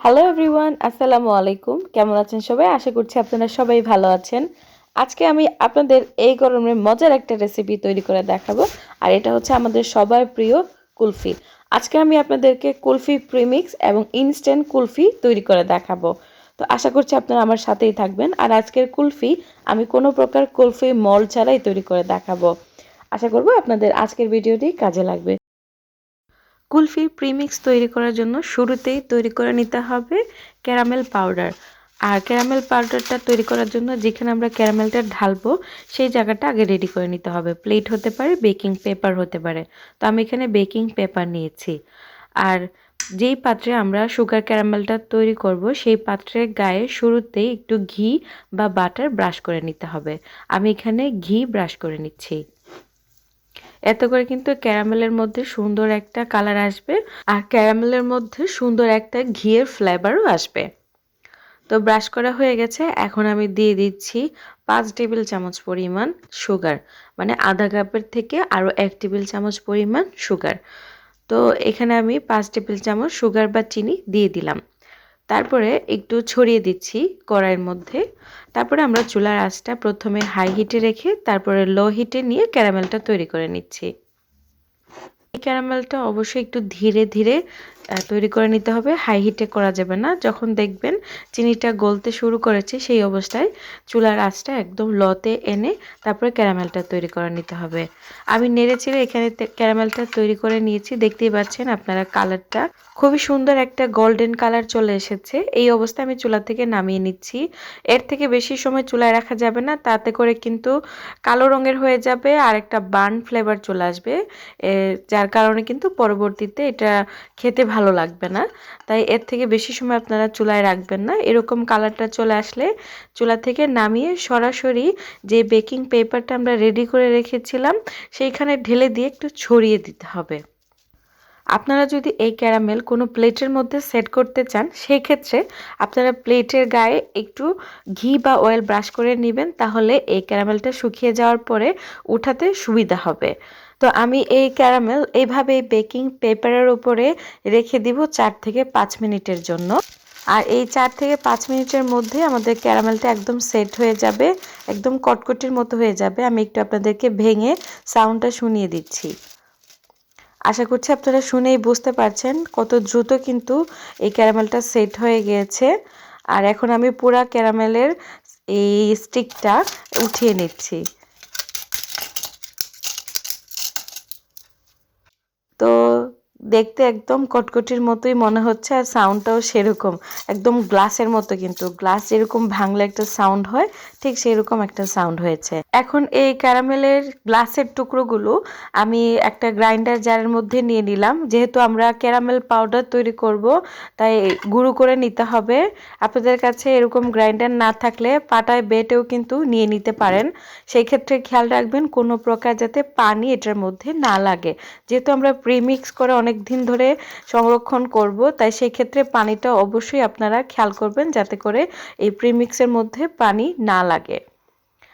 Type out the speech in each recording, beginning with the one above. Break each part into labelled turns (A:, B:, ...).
A: Hello everyone, আসসালামু আলাইকুম। কেমন আছেন সবাই? আশা করছি আপনারা সবাই ভালো আছেন। আজকে আমি আপনাদের এই গরমে মজার একটা রেসিপি তৈরি করে দেখাবো। আর এটা হচ্ছে আমাদের সবার প্রিয় কুলফি। আজকে আমি আপনাদেরকে কুলফি প্রিমিক্স এবং ইনস্ট্যান্ট কুলফি তৈরি করে দেখাবো। তো আশা করছি আপনারা আমার সাথেই থাকবেন। আর আজকের কুলফি আমি কোনো প্রকার কুলফি মল ছাড়াই তৈরি করে দেখাবো। আশা করব আপনাদের আজকের ভিডিওটি কাজে লাগবে। কুলফি প্রিমিক্স তৈরি করার জন্য শুরুতেই তৈরি করে নিতে হবে ক্যারামেল পাউডার। আর ক্যারামেল পাউডারটা তৈরি করার জন্য যেখানে আমরা ক্যারামেলটা ঢালবো সেই জায়গাটা আগে রেডি করে নিতে হবে। প্লেট হতে পারে, বেকিং পেপার হতে পারে। তো আমি এখানে বেকিং পেপার নিয়েছি। আর যেই পাত্রে আমরা সুগার ক্যারামেলটা তৈরি করব সেই পাত্রের গায়ে শুরুতেই একটু ঘি বা বাটার ব্রাশ করে নিতে হবে। আমি এখানে ঘি ব্রাশ করে নিচ্ছি। এতে করে কিন্তু ক্যারামেলের মধ্যে সুন্দর একটা কালার আসবে আর ক্যারামেলের মধ্যে সুন্দর একটা ঘিয়ের ফ্লেভারও আসবে। তো ব্রাশ করা হয়ে গেছে। এখন আমি দিয়ে দিচ্ছি 5 টেবিল চামচ পরিমাণ সুগার, মানে আধা কাপের থেকে আরও 1 টেবিল চামচ পরিমাণ সুগার। তো এখানে আমি 5 টেবিল চামচ সুগার বা চিনি দিয়ে দিলাম। তারপরে একটু ছড়িয়ে দিচ্ছি কড়াইয়ের মধ্যে। তারপরে আমরা চুলার আঁচটা প্রথমে হাই হিটে রেখে তারপরে লো হিটে নিয়ে ক্যারামেলটা তৈরি করে নিচ্ছি। এই ক্যারামেলটা অবশ্যই একটু ধীরে ধীরে তৈরি করে নিতে হবে, হাই হিটে করা যাবে না। যখন দেখবেন চিনিটা গলতে শুরু করেছে সেই অবস্থায় চুলার আঁচটা একদম লোতে এনে তারপরে ক্যারামেলটা তৈরি করে নিতে হবে। আমি নেড়েচেড়ে এখানে ক্যারামেলটা তৈরি করে নিয়েছি। দেখতেই পাচ্ছেন আপনারা কালারটা খুবই সুন্দর একটা গোল্ডেন কালার চলে এসেছে। এই অবস্থায় আমি চুলা থেকে নামিয়ে নিচ্ছি। এর থেকে বেশি সময় চুলায় রাখা যাবে না, তাতে করে কিন্তু কালো রঙের হয়ে যাবে আর একটা বার্ন ফ্লেভার চলে আসবে, যার কারণে কিন্তু পরবর্তীতে এটা খেতে ভালো লাগবে না। তাই এর থেকে বেশি সময় আপনারা চুলায় রাখবেন না। এরকম কালারটা চলে আসলে চুলা থেকে নামিয়ে সরাসরি যে বেকিং পেপারটা আমরা রেডি করে রেখেছিলাম সেইখানে ঢেলে দিয়ে একটু ছড়িয়ে দিতে হবে। আপনারা যদি এই ক্যারামেল কোনো প্লেটের মধ্যে সেট করতে চান সেই ক্ষেত্রে আপনারা প্লেটের গায়ে একটু ঘি বা অয়েল ব্রাশ করে নেবেন, তাহলে এই ক্যারামেলটা শুকিয়ে যাওয়ার পরে উঠাতে সুবিধা হবে। তো আমি এই ক্যারামেল এইভাবে বেকিং পেপারের উপরে রেখে দিব 4 থেকে 5 মিনিটের জন্য। আর এই 4 থেকে 5 মিনিটের মধ্যে আমাদের ক্যারামেলটা একদম সেট হয়ে যাবে, একদম কটকটির মতো হয়ে যাবে। আমি একটু আপনাদেরকে ভেঙে সাউন্ডটা শুনিয়ে দিচ্ছি। আশা করছি আপনারা শুনেই বুঝতে পারছেন কত দ্রুত কিন্তু এই ক্যারামেলটা সেট হয়ে গিয়েছে। আর এখন আমি পুরা ক্যারামেলের এই স্টিকটা উঠিয়ে নিচ্ছি। তো দেখতে একদম কটকটির মতোই মনে হচ্ছে আর সাউন্ডটাও সেরকম একদম গ্লাসের মতো, কিন্তু গ্লাস যেরকম ভাঙলে একটা সাউন্ড হয় ঠিক সেরকম একটা সাউন্ড হয়েছে। এখন এই ক্যারামেলের গ্লাসের টুকরোগুলো আমি একটা গ্রাইন্ডার জারের মধ্যে নিয়ে নিলাম। যেহেতু আমরা ক্যারামেল পাউডার তৈরি করব তাই গুঁড়ো করে নিতে হবে। আপনাদের কাছে এরকম গ্রাইন্ডার না থাকলে পাটায় বেটেও কিন্তু নিয়ে নিতে পারেন। সেই ক্ষেত্রে খেয়াল রাখবেন কোনো প্রকার যাতে পানি এটার মধ্যে না লাগে। যেহেতু আমরা প্রিমিক্স করে অনেক দিন ধরে সংরক্ষণ করব, তাই সেই ক্ষেত্রে পানিটা অবশ্যই আপনারা খেয়াল করবেন যাতে করে এই প্রিমিক্সের মধ্যে পানি না লাগে।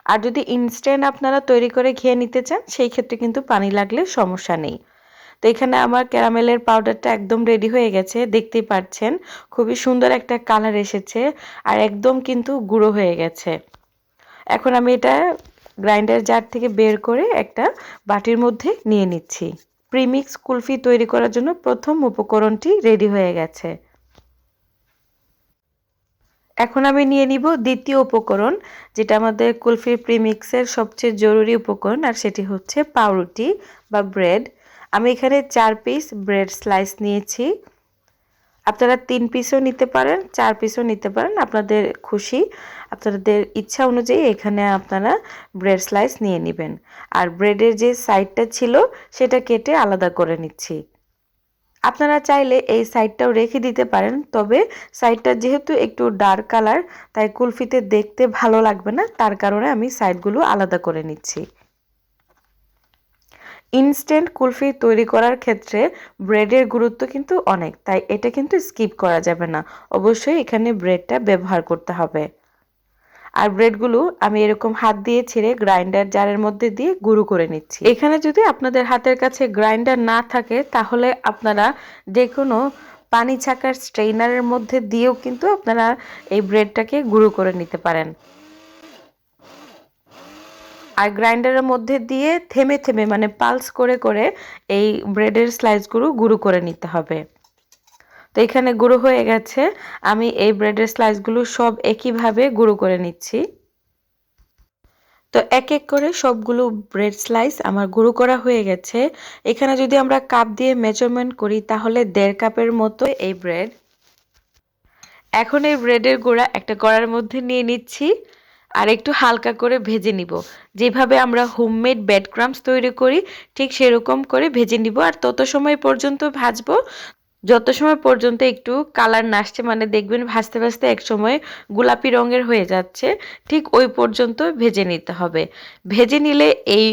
A: আর যদি ইনস্ট্যান্ট আপনারা তৈরি করে খেয়ে নিতে চান সেই ক্ষেত্রে কিন্তু পানি লাগলে সমস্যা নেই। তো এখানে আমার ক্যারামেলের পাউডারটা একদম রেডি হয়ে গেছে, দেখতেই পাচ্ছেন খুবই সুন্দর একটা কালার এসেছে আর একদম কিন্তু গুঁড়ো হয়ে গেছে। এখন আমি এটা গ্রাইন্ডার জার থেকে বের করে একটা বাটির মধ্যে নিয়ে নিচ্ছি। প্রিমিক্স কুলফি তৈরি করার জন্য প্রথম উপকরণটি রেডি হয়ে গেছে। এখন আমি নিয়ে নিব দ্বিতীয় উপকরণ, যেটা আমাদের কুলফি প্রিমিক্সের সবচেয়ে জরুরি উপকরণ, আর সেটি হচ্ছে পাউরুটি বা ব্রেড। আমি এখানে 4 পিস ব্রেড স্লাইস নিয়েছি। আপনারা 3 পিসও নিতে পারেন, 4 পিসও নিতে পারেন, আপনাদের খুশি, আপনাদের ইচ্ছা অনুযায়ী এখানে আপনারা ব্রেড স্লাইস নিয়ে নেবেন। আর ব্রেডের যে সাইডটা ছিল সেটা কেটে আলাদা করে নিচ্ছি। আপনারা চাইলে এই সাইডটাও রেখে দিতে পারেন, তবে সাইডটা যেহেতু একটু ডার্ক কালার তাই কুলফিতে দেখতে ভালো লাগবে না, তার কারণে আমি সাইডগুলো আলাদা করে নিচ্ছি। ইনস্ট্যান্ট কুলফি তৈরি করার ক্ষেত্রে ব্রেডের গুরুত্ব কিন্তু অনেক, তাই এটা কিন্তু স্কিপ করা যাবে না। অবশ্যই এখানে ব্রেডটা ব্যবহার করতে হবে। আর ব্রেডগুলো আমি এরকম হাত দিয়ে ছেড়ে গ্রাইন্ডার জারের মধ্যে দিয়ে গুঁড়ো করে নিচ্ছি। এখানে যদি আপনাদের হাতের কাছে গ্রাইন্ডার না থাকে তাহলে আপনারা যে কোনো পানি ছাকার স্ট্রেইনারের মধ্যে দিয়েও কিন্তু আপনারা এই ব্রেডটাকে গুঁড়ো করে নিতে পারেন। আর গ্রাইন্ডারের মধ্যে দিয়ে থেমে থেমে মানে পালস করে করে এই ব্রেডের স্লাইসগুলো গুঁড়ো করে নিতে হবে। তো এখানে গুঁড়ো হয়ে গেছে, আমি এই ব্রেডের স্লাইসগুলো সব একইভাবে গুঁড়ো করে নিচ্ছি। তো এক এক করে সবগুলো ব্রেড স্লাইস আমার গুঁড়ো করা হয়ে গেছে। এখানে যদি আমরা কাপ দিয়ে মেজারমেন্ট করি তাহলে 1.5 কাপের মতো এই ব্রেড। এখন এই ব্রেডের গুঁড়া একটা কড়াইয়ের মধ্যে নিয়ে নিচ্ছি আর একটু হালকা করে ভেজে নিব। যেভাবে আমরা হোমমেড ব্রেড ক্রাম্বস তৈরি করি ঠিক সেরকম করে ভেজে নিব। আর তত সময় পর্যন্ত ভাজবো যত সময় পর্যন্ত একটু কালার না আসছে, মানে দেখবেন ভাজতে ভাজতে এক সময় গোলাপি রঙের হয়ে যাচ্ছে, ঠিক ওই পর্যন্ত ভেজে নিতে হবে। ভেজে নিলে এই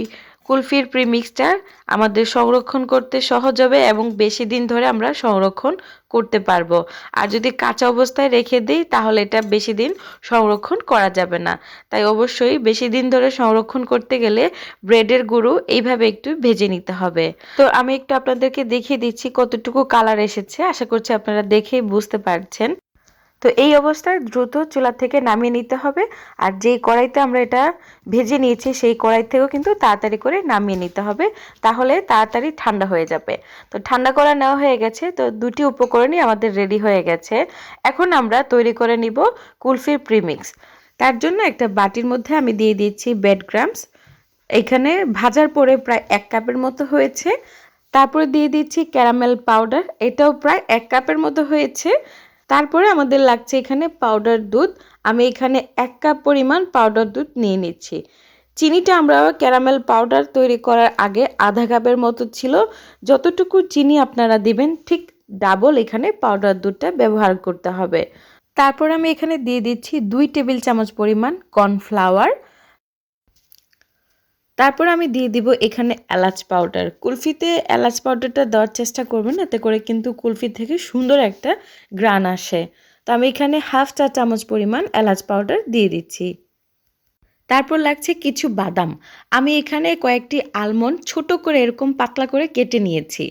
A: কুলফির প্রিমিক্সটা আমাদের সংরক্ষণ করতে সহজ হবে এবং বেশি দিন ধরে আমরা সংরক্ষণ করতে পারবো। আর যদি কাঁচা অবস্থায় রেখে দিই তাহলে এটা বেশি দিন সংরক্ষণ করা যাবে না। তাই অবশ্যই বেশি দিন ধরে সংরক্ষণ করতে গেলে ব্রেডের গুঁড়ো এইভাবে একটু ভেজে নিতে হবে। তো আমি একটু আপনাদেরকে দেখিয়ে দিচ্ছি কতটুকু কালার এসেছে, আশা করছি আপনারা দেখেই বুঝতে পারছেন। তো এই অবস্থায় দ্রুত চুলা থেকে নামিয়ে নিতে হবে। আর যেই কড়াইতে আমরা এটা ভেজে নিয়েছি সেই কড়াই থেকেও কিন্তু তাড়াতাড়ি করে নামিয়ে নিতে হবে, তাহলে তাড়াতাড়ি ঠান্ডা হয়ে যাবে। তো ঠান্ডা করা নেওয়া হয়ে গেছে, তো দুটি উপকরণই আমাদের রেডি হয়ে গেছে। এখন আমরা তৈরি করে নিব কুলফির প্রিমিক্স। তার জন্য একটা বাটির মধ্যে আমি দিয়ে দিচ্ছি ব্রেড ক্রাম্বস। এখানে ভাজার পরে প্রায় 1 কাপের মতো হয়েছে। তারপরে দিয়ে দিচ্ছি ক্যারামেল পাউডার, এটাও প্রায় 1 কাপের মতো হয়েছে। তারপরে আমাদের লাগছে এখানে পাউডার দুধ, আমি এখানে 1 কাপ পরিমাণ পাউডার দুধ নিয়ে নিচ্ছি। চিনিটা আমরা ক্যারামেল পাউডার তৈরি করার আগে আধা কাপের মতো ছিল। যতটুকু চিনি আপনারা দিবেন ঠিক ডাবল এখানে পাউডার দুধটা ব্যবহার করতে হবে। তারপর আমি এখানে দিয়ে দিচ্ছি 2 টেবিল চামচ পরিমাণ কর্নফ্লাওয়ার। তারপর আমি দিয়ে দিব এখানে এলাচ পাউডার। কুলফিতে এলাচ পাউডারটা দেওয়ার চেষ্টা করবেন, এতে করে কিন্তু কুলফি থেকে সুন্দর একটা ঘ্রাণ আসে। তো আমি এখানে 1/2 চা চামচ পরিমাণ এলাচ পাউডার দিয়ে দিচ্ছি। তারপর লাগছে কিছু বাদাম, আমি এখানে কয়েকটি আলমন্ড ছোট করে এরকম পাতলা করে কেটে নিয়েছি।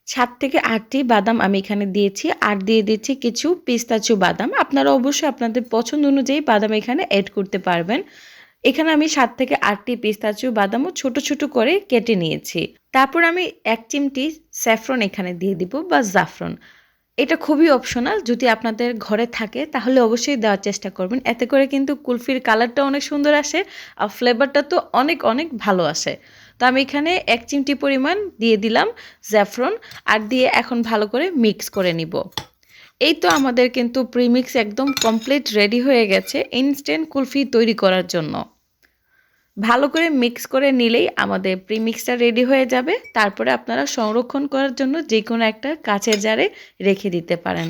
A: 7 থেকে 8টি বাদাম আমি এখানে দিয়েছি, আর দিয়ে দিচ্ছি কিছু পিস্তাচিও বাদাম। আপনারা অবশ্যই আপনাদের পছন্দ অনুযায়ী বাদাম এখানে অ্যাড করতে পারবেন। এখানে আমি 7 থেকে 8টি পিস্তাচিও বাদামও ছোট ছোট করে কেটে নিয়েছি। তারপর আমি 1 চিমটি স্যাফরন এখানে দিয়ে দিব বা জাফরান। এটা খুবই অপশনাল, যদি আপনাদের ঘরে থাকে তাহলে অবশ্যই দেওয়ার চেষ্টা করবেন, এতে করে কিন্তু কুলফির কালারটা অনেক সুন্দর আসে আর ফ্লেভারটা তো অনেক অনেক ভালো আসে। তো আমি এখানে 1 চিমটি পরিমাণ দিয়ে দিলাম জাফরান, আর দিয়ে এখন ভালো করে মিক্স করে নিব। এই তো আমাদের কিন্তু প্রিমিক্স একদম কমপ্লিট রেডি হয়ে গেছে ইনস্ট্যান্ট কুলফি তৈরি করার জন্য। ভালো করে মিক্স করে নিলেই আমাদের প্রিমিক্সটা রেডি হয়ে যাবে। তারপরে আপনারা সংরক্ষণ করার জন্য যে কোনো একটা কাচের জারে রেখে দিতে পারেন।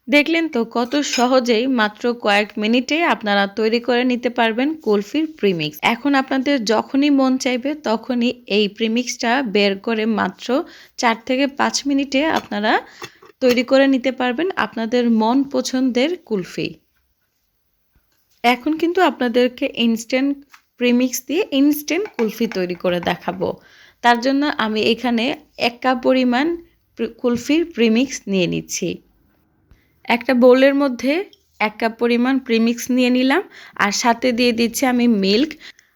A: দেখলেন তো কত সহজেই মাত্র কয়েক মিনিটে আপনারা তৈরি করে নিতে পারবেন কুলফির প্রিমিক্স। এখন আপনাদের যখনই মন চাইবে তখনই এই প্রিমিক্সটা বের করে মাত্র 4 থেকে 5 মিনিটে আপনারা তৈরি করে নিতে পারবেন আপনাদের মন পছন্দের কুলফি। এখন কিন্তু আপনাদেরকে ইনস্ট্যান্ট প্রিমিক্স দিয়ে ইনস্ট্যান্ট কুলফি তৈরি করে দেখাবো। তার জন্য আমি এখানে 1 কাপ পরিমাণ কুলফির প্রিমিক্স নিয়ে নিচ্ছি। একটা বোলের মধ্যে 1 কাপ পরিমাণ প্রিমিক্স নিয়ে নিলাম, আর সাথে দিয়ে দিচ্ছি আমি মিল্ক।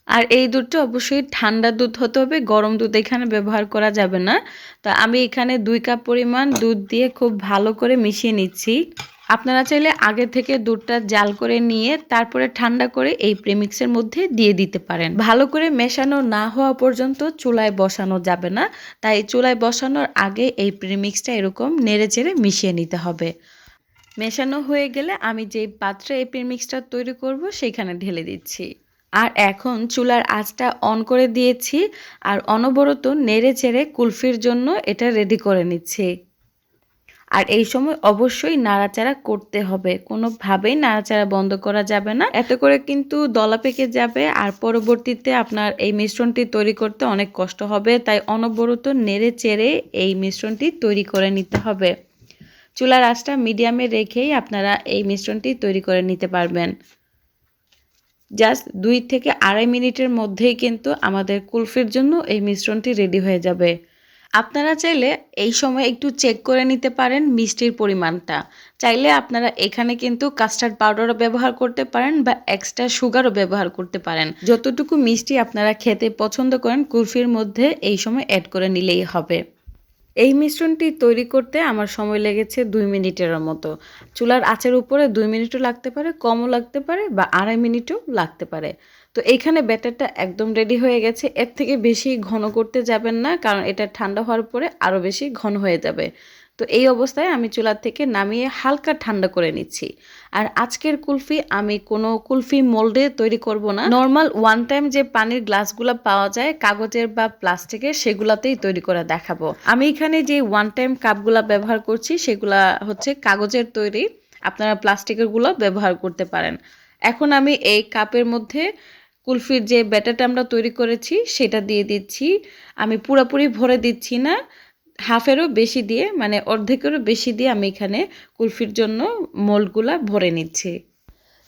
A: আর এই দুধটা অবশ্যই ঠান্ডা দুধ হতে হবে, গরম দুধ এখানে ব্যবহার করা যাবে না। তো আমি এখানে 2 কাপ পরিমাণ দুধ দিয়ে খুব ভালো করে মিশিয়ে নিচ্ছি। আপনারা চাইলে আগে থেকে দুধটা জাল করে নিয়ে তারপরে ঠান্ডা করে এই প্রিমিক্সের মধ্যে দিয়ে দিতে পারেন। ভালো করে মেশানো না হওয়া পর্যন্ত চুলায় বসানো যাবে না, তাই চুলায় বসানোর আগে এই প্রিমিক্সটা এরকম নেড়েচেড়ে মিশিয়ে নিতে হবে। মেশানো হয়ে গেলে আমি যেই পাত্রে এই প্রিমিক্সটা তৈরি করব সেখানে ঢেলে দিচ্ছি। আর এখন চুলার আঁচটা অন করে দিয়েছি, আর অনবরত নেড়েচেড়ে কুলফির জন্য এটা রেডি করে নিচ্ছি। আর এই সময় অবশ্যই নাড়াচাড়া করতে হবে, কোনোভাবেই নাড়াচাড়া বন্ধ করা যাবে না, এতে করে কিন্তু দলা পেকে যাবে আর পরবর্তীতে আপনার এই মিশ্রণটি তৈরি করতে অনেক কষ্ট হবে। তাই অনবরত নেড়ে চেড়ে এই মিশ্রণটি তৈরি করে নিতে হবে। চুলার আঁচটা মিডিয়ামে রেখেই আপনারা এই মিশ্রণটি তৈরি করে নিতে পারবেন। জাস্ট 2 থেকে 2.5 মিনিটের মধ্যেই কিন্তু আমাদের কুলফির জন্য এই মিশ্রণটি রেডি হয়ে যাবে। আপনারা চাইলে এই সময় একটু চেক করে নিতে পারেন মিষ্টির পরিমাণটা। চাইলে আপনারা এখানে কিন্তু কাস্টার্ড পাউডারও ব্যবহার করতে পারেন বা এক্সট্রা সুগারও ব্যবহার করতে পারেন। যতটুকু মিষ্টি আপনারা খেতে পছন্দ করেন কুলফির মধ্যে এই সময় অ্যাড করে নিলেই হবে। এই মিশ্রণটি তৈরি করতে আমার সময় লেগেছে 2 মিনিটের মতো। চুলার আঁচের উপরে 2 মিনিটও লাগতে পারে, কমও লাগতে পারে বা 2.5 মিনিটও লাগতে পারে। তো এইখানে ব্যাটারটা একদম রেডি হয়ে গেছে। এর থেকে বেশি ঘন করতে যাবেন না, কারণ এটা ঠান্ডা হওয়ার পরে আরও বেশি ঘন হয়ে যাবে। তো এই অবস্থায় আমি চুলা থেকে নামিয়ে হালকা ঠান্ডা করে নিচ্ছি। আর আজকের কুলফি আমি কোনো কুলফি মোল্ডে তৈরি করব না, নর্মাল ওয়ান টাইম যে পানির গ্লাসগুলো পাওয়া যায় কাগজের বা প্লাস্টিকের, সেগুলাতেই তৈরি করে দেখাবো। আমি এখানে যে ওয়ান টাইম কাপগুলা ব্যবহার করছি সেগুলা হচ্ছে কাগজের তৈরি, আপনারা প্লাস্টিকের গুলো ব্যবহার করতে পারেন। এখন আমি এই কাপের মধ্যে কুলফির যে ব্যাটারটা আমরা তৈরি করেছি সেটা দিয়ে দিচ্ছি। আমি পুরোপুরি ভরে দিচ্ছি না, হাফেরও বেশি দিয়ে, মানে অর্ধেকেরও বেশি দিয়ে আমি এখানে কুলফির জন্য মোল্ডগুলা ভরে নিচ্ছি।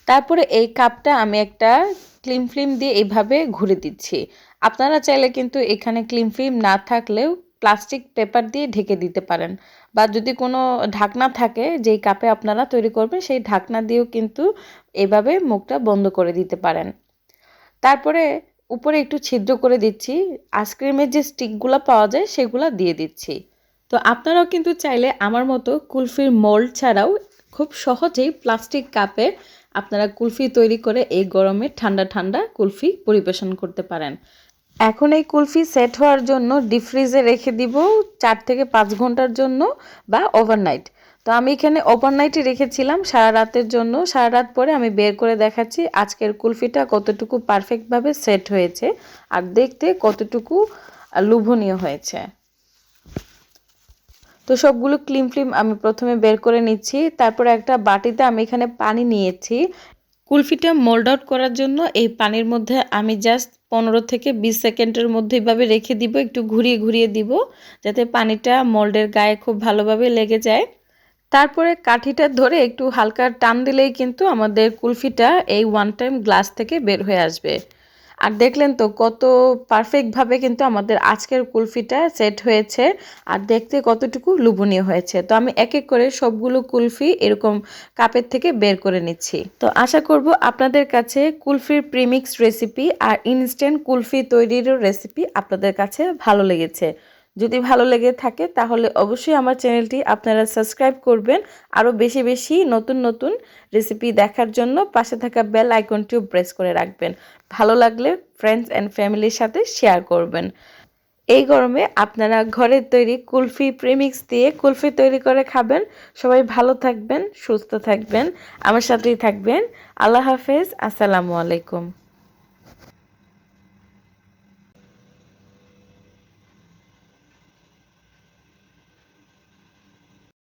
A: তারপরে এই কাপটা আমি একটা ক্লিন ফিল্ম দিয়ে এইভাবে ঘুরে দিচ্ছি। আপনারা চাইলে কিন্তু এখানে ক্লিন ফিল্ম না থাকলেও প্লাস্টিক পেপার দিয়ে ঢেকে দিতে পারেন, বা যদি কোনো ঢাকনা থাকে যেই কাপে আপনারা তৈরি করবেন সেই ঢাকনা দিয়েও কিন্তু এভাবে মুখটা বন্ধ করে দিতে পারেন। তারপরে উপরে একটু ছিদ্র করে দিচ্ছি, আইসক্রিমের যে স্টিকগুলো পাওয়া যায় সেগুলো দিয়ে দিচ্ছি। তো আপনারাও কিন্তু চাইলে আমার মতো কুলফির মোল্ড ছাড়াও খুব সহজেই প্লাস্টিক কাপে আপনারা কুলফি তৈরি করে এই গরমে ঠান্ডা ঠান্ডা কুলফি পরিবেশন করতে পারেন। এখন এই কুলফি সেট হওয়ার জন্য ডিপ ফ্রিজে রেখে দিব 4 থেকে 5 ঘন্টার জন্য বা ওভারনাইট। তো আমি এখানে ওভারনাইটে রেখেছিলাম সারা রাতের জন্য। সারা রাত পরে আমি বের করে দেখাচ্ছি আজকের কুলফিটা কতটুকু পারফেক্টভাবে সেট হয়েছে আর দেখতে কতটুকু লোভনীয় হয়েছে। তো সবগুলো ক্লিম ফ্লিম আমি প্রথমে বের করে নিচ্ছি। তারপরে একটা বাটিতে আমি এখানে পানি নিয়েছি। কুলফিটা মোল্ড আউট করার জন্য এই পানির মধ্যে আমি জাস্ট 15 থেকে 20 সেকেন্ডের মধ্যে এভাবে রেখে দিব, একটু ঘুরিয়ে ঘুরিয়ে দিব যাতে পানিটা মোল্ডের গায়ে খুব ভালোভাবে লেগে যায়। তারপরে কাঠিটা ধরে একটু হালকা টান দিলেই কিন্তু আমাদের কুলফিটা এই ওয়ান টাইম গ্লাস থেকে বের হয়ে আসবে। আর দেখলেন তো কত পারফেক্টভাবে কিন্তু আমাদের আজকের কুলফিটা সেট হয়েছে আর দেখতে কতটুকু লোভনীয় হয়েছে। তো আমি এক এক করে সবগুলো কুলফি এরকম কাপের থেকে বের করে নিচ্ছি। তো আশা করব আপনাদের কাছে কুলফির প্রিমিক্স রেসিপি আর ইনস্ট্যান্ট কুলফি তৈরিরও রেসিপি আপনাদের কাছে ভালো লেগেছে। যদি ভালো লেগে থাকে তাহলে অবশ্যই আমার চ্যানেলটি আপনারা সাবস্ক্রাইব করবেন। আরও বেশি বেশি নতুন নতুন রেসিপি দেখার জন্য পাশে থাকা বেল আইকনটিও প্রেস করে রাখবেন। ভালো লাগলে ফ্রেন্ডস অ্যান্ড ফ্যামিলির সাথে শেয়ার করবেন। এই গরমে আপনারা ঘরের তৈরি কুলফি প্রিমিক্স দিয়ে কুলফি তৈরি করে খাবেন। সবাই ভালো থাকবেন, সুস্থ থাকবেন, আমার সাথেই থাকবেন। আল্লাহ হাফেজ, আসসালামু আলাইকুম।